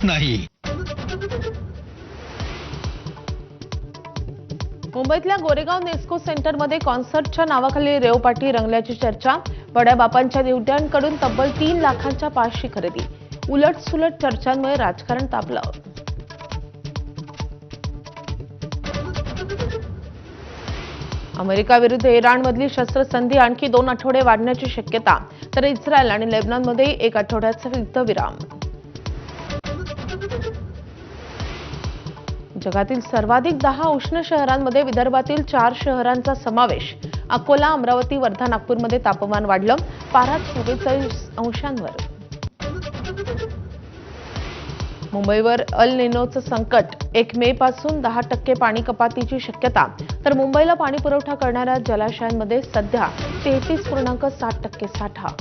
नाही. मुंबईतल्या गोरेगाव नेस्को सेंटरमध्ये कॉन्सर्टच्या नावाखाली रेव पार्टी रंगल्याची चर्चा. बड्या बापांच्या दिवट्यांकडून तब्बल 3 लाखांच्या पासची खरेदी. उलटसुलट चर्चांमुळे राजकारण तापलं. अमेरिका विरुद्ध इराणमधली शस्त्रसंधी आणखी 2 आठवडे वाढण्याची शक्यता, तर इस्रायल आणि लेबनॉनमध्ये 1 आठवड्याचा युद्धविराम. जगातील सर्वाधिक 10 उष्ण शहरांमध्ये विदर्भातील 4 शहरांचा समावेश. अकोला, अमरावती, वर्धा, नागपूरमध्ये तापमान वाढलं. पारा 44 अंशांवर. मुंबईवर अल निनोचं संकट. 1 मे पासून 10% पाणी कपातीची शक्यता. तर मुंबईला पाणी पुरवठा करणाऱ्या जलाशयांमध्ये सध्या 33.7% साठा.